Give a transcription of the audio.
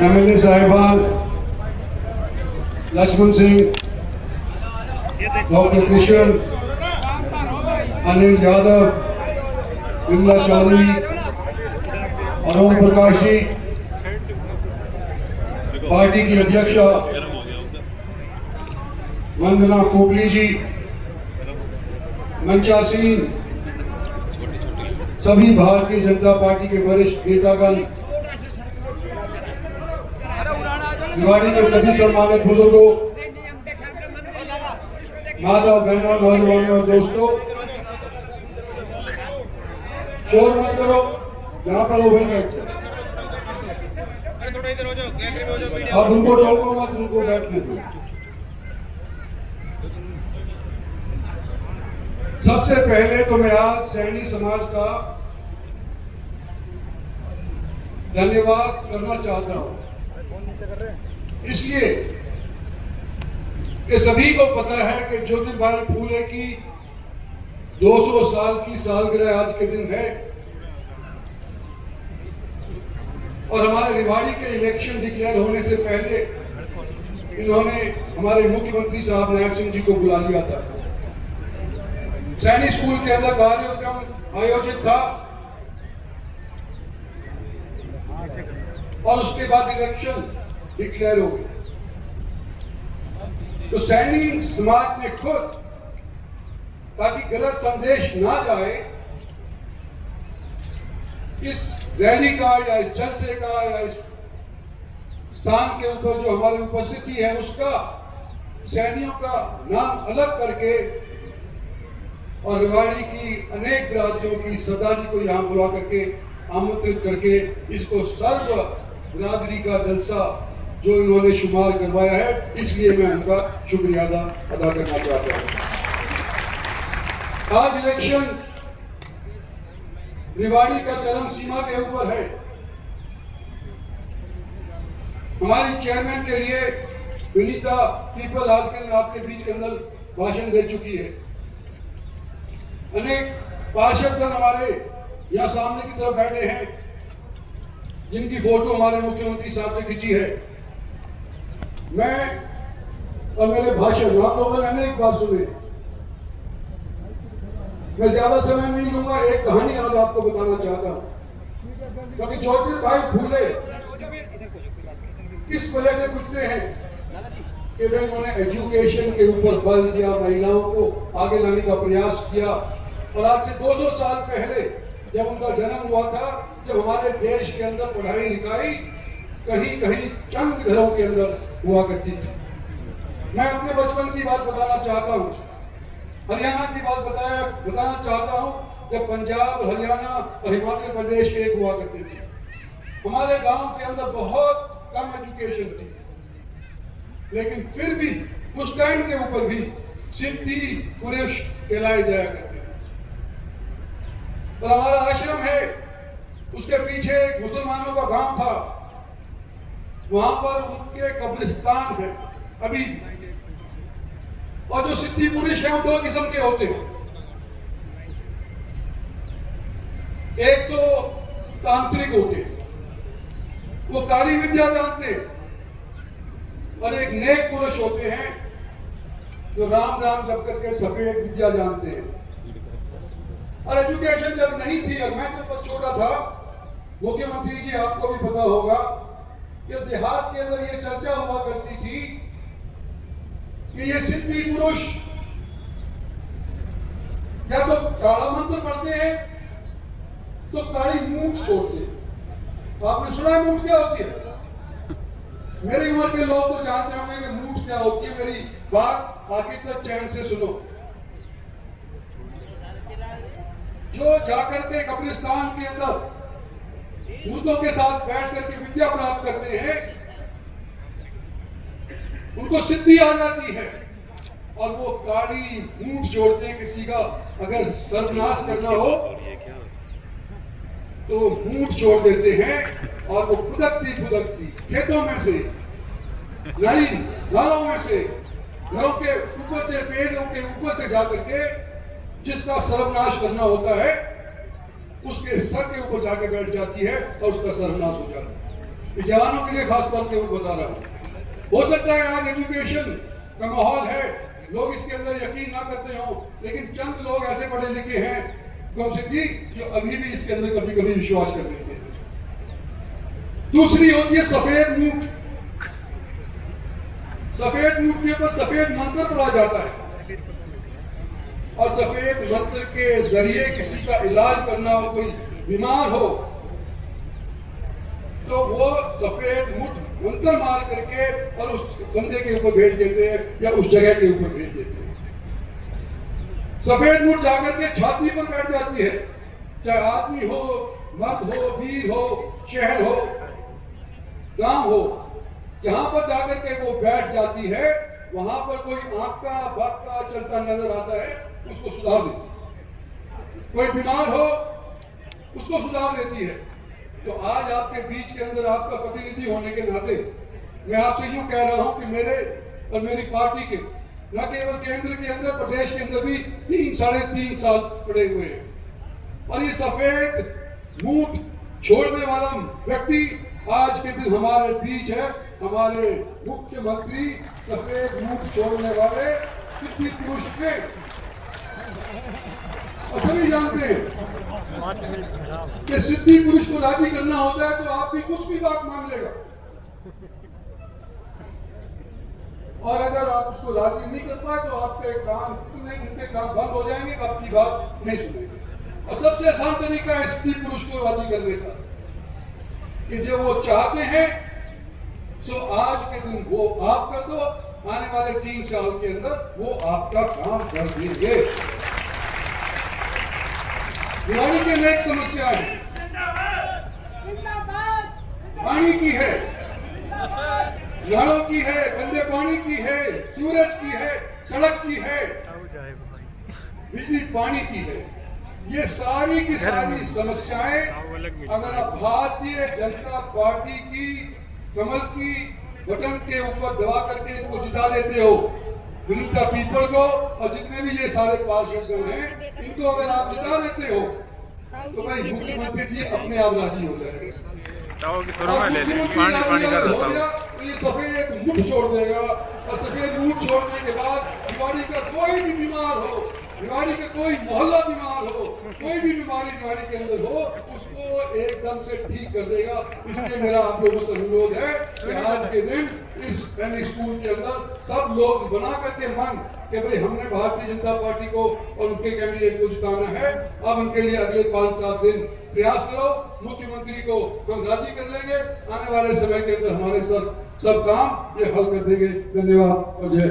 MLA साहिबान Lakshman Singh, doctor Krishna, Anil Yadav, Vimla Chaudhary, Arun Prakash ji, party की अध्यक्षा वंदना कोबली जी, मंचासीन, सभी भारतीय जनता पार्टी के वरिष्ठ नेतागण, रिवाड़ी के सभी सम्मानित बुजुर्गों, माता बहनों, नौजवानों और दोस्तों, शोर मत करो, यहाँ पर वो अब उनको टोको मत, उनको बैठने दो। सबसे पहले तो मैं आज सैनी समाज का धन्यवाद करना चाहता हूं, इसलिए कि सभी को पता है कि ज्योतिबाई फूले की 200 साल की सालगिरह आज के दिन है और हमारे रिवाड़ी के इलेक्शन डिक्लेयर होने से पहले इन्होंने हमारे मुख्यमंत्री साहब नायब सिंह जी को बुला लिया था। सैनिक स्कूल के अंदर कार्यक्रम आयोजित था और उसके बाद इलेक्शन डिक्लेयर हो गए। तो सैनिक समाज ने खुद, ताकि गलत संदेश ना जाए, इस रैली का या इस जलसे का या इस स्थान के ऊपर जो हमारी उपस्थिति है उसका सैनियों का नाम अलग करके और रिवाड़ी की अनेक राज्यों की सरदार जी को यहाँ बुला करके आमंत्रित करके इसको सर्व बिरादरी का जलसा जो इन्होंने शुमार करवाया है, इसलिए मैं उनका शुक्रिया अदा करना चाहता हूँ। आज इलेक्शन रिवाड़ी का चरम सीमा के ऊपर है। हमारी चेयरमैन के लिए विनीता पीपल आज के दिन आपके बीच के अंदर भाषण दे चुकी है। अनेक पार्षदगण हमारे यहाँ सामने की तरफ बैठे हैं जिनकी फोटो हमारे मुख्यमंत्री साहब से खींची है। मैं और मेरे भाषण आप लोगों ने अनेक बार सुने, मैं ज्यादा समय नहीं लूंगा। एक कहानी आज आपको बताना चाहता हूं, क्योंकि ज्योतिबाई फूले किस वजह से पूछते हैं कि वे उन्होंने एजुकेशन के ऊपर बल दिया, महिलाओं को आगे लाने का प्रयास किया। और आज से 200 साल पहले जब उनका जन्म हुआ था, जब हमारे देश के अंदर पढ़ाई लिखाई कहीं कहीं चंद घरों के अंदर हुआ करती थी। मैं अपने बचपन की बात बताना चाहता हूँ, हरियाणा की बात बताना चाहता हूँ, जब पंजाब, हरियाणा और हिमाचल प्रदेश एक हुआ करते थे। हमारे गांव के अंदर बहुत कम एजुकेशन थी, लेकिन फिर भी उस टाइम के ऊपर भी सिद्धि पुरुष कहलाए जाया करते। और हमारा आश्रम है, उसके पीछे एक मुसलमानों का गांव था, वहां पर उनके कब्रिस्तान है अभी। और जो सिद्धि पुरुष है वो 2 किस्म के होते हैं, एक तो तांत्रिक होते हैं, वो काली विद्या जानते हैं, और एक नेक पुरुष होते हैं जो राम राम जप करके सफेद विद्या जानते हैं। और एजुकेशन जब नहीं थी, और मैं जब छोटा था, मुख्यमंत्री जी आपको भी पता होगा कि देहात के अंदर ये चर्चा हुआ करती थी कि ये सिद्धि पुरुष या तो काला मंत्र पढ़ते हैं तो काली मूठ छोड़ते हैं। आपने सुना है मूठ क्या होती है? मेरी उम्र के लोग तो जानते होंगे कि मूठ क्या होती है। मेरी बात आखिर तक चैन से सुनो। जो जाकर के कब्रिस्तान के अंदर भूतों के साथ बैठ करके विद्या प्राप्त करते हैं, उनको सिद्धि आ जाती है और वो काली मूठ जोड़ते हैं। किसी का अगर सर्वनाश करना हो तो मूठ जोड़ देते हैं और वो फुदकती खेतों में से, नालों में से, घरों के ऊपर से, पेड़ों के ऊपर से जाकर के जिसका सर्वनाश करना होता है उसके सर के ऊपर जाकर बैठ जाती है और उसका सर्वनाश हो जाता है। ये जवानों के लिए खास तौर पे बता रहा हूँ। हो सकता है आज एजुकेशन का माहौल है, लोग इसके अंदर यकीन ना करते हो, लेकिन चंद लोग ऐसे पढ़े लिखे हैं गौसिद्दी जो अभी भी इसके अंदर कभी कभी विश्वास कर लेते हैं। दूसरी होती है सफेद मूठ। सफेद मूठ के ऊपर सफेद मंत्र पढ़ा जाता है और सफेद मंत्र के जरिए किसी का इलाज करना हो, कोई बीमार हो तो वो सफेद मूठ मंत्र मार करके और उस बंदे के ऊपर भेज देते हैं या उस जगह के ऊपर भेज देते हैं। सफेद मूठ जाकर के छाती पर बैठ जाती है, चाहे आदमी हो, मर्द हो, वीर हो, शहर हो, गांव हो, जहां पर जाकर के वो बैठ जाती है वहां पर कोई आंका बाका चलता नजर आता है, उसको सुधार देती है। कोई बीमार हो उसको सुधार देती है। तो आज आपके बीच के अंदर आपका प्रतिनिधि होने के नाते मैं आपसे यूं कह रहा हूं कि मेरे और मेरी पार्टी के न केवल केंद्र के अंदर, प्रदेश के अंदर भी 3-3.5 साल पड़े हुए हैं और ये सफेद मूठ छोड़ने वाला व्यक्ति आज के दिन हमारे बीच है। हमारे मुख्यमंत्री सफेद मूठ छोड़ने वाले सिद्धि पुरुष के, और सभी जानते हैं कि सिद्धि पुरुष को राजी करना होता है तो आपकी कुछ भी बात मान लेगा, और अगर आप उसको राजी नहीं कर पाए तो आपके कान उनके कान बंद हो जाएंगे, आपकी बात नहीं सुनेंगे। और सबसे आसान तरीका है सिद्धि पुरुष को राजी करने का कि जो वो चाहते हैं सो आज के दिन वो आप कर दो, आने वाले 3 साल के अंदर वो आपका काम कर देंगे। दिवाली की अनेक समस्या है, पानी की है, नालों की है, गंदे पानी की है, सूरज की है, सड़क की है, बिजली पानी की है। ये सारी की सारी समस्याएं अगर आप भारतीय जनता पार्टी की कमल की बटन के ऊपर दबा करके इनको जिता देते हो, विनीता पीपल को और जितने भी ये सारे पार्षद हैं इनको अगर आप जिता देते हो तो भाई मुख्यमंत्री जी अपने आप राजी हो जाएंगे। तो ये सफेद मूठ छोड़ देगा और सफेद मूठ छोड़ने के बाद दिवाली का कोई भी बीमार हो, दिवाली का कोई मोहल्ला बीमार हो, कोई भी बीमारी दिवाली के अंदर हो, उसको एकदम से ठीक कर देगा। इसलिए मेरा आप लोगों से अनुरोध है कि आज के दिन इस सैनिक स्कूल के अंदर सब लोग बना करके मन कि भाई हमने भारतीय जनता पार्टी को और उनके कैंडिडेट को जिताना है। अब उनके लिए अगले 5-7 दिन प्रयास करो, मुख्यमंत्री को हम राजी कर लेंगे, आने वाले समय के अंदर हमारे सब काम ये हल कर देंगे। धन्यवाद और जय।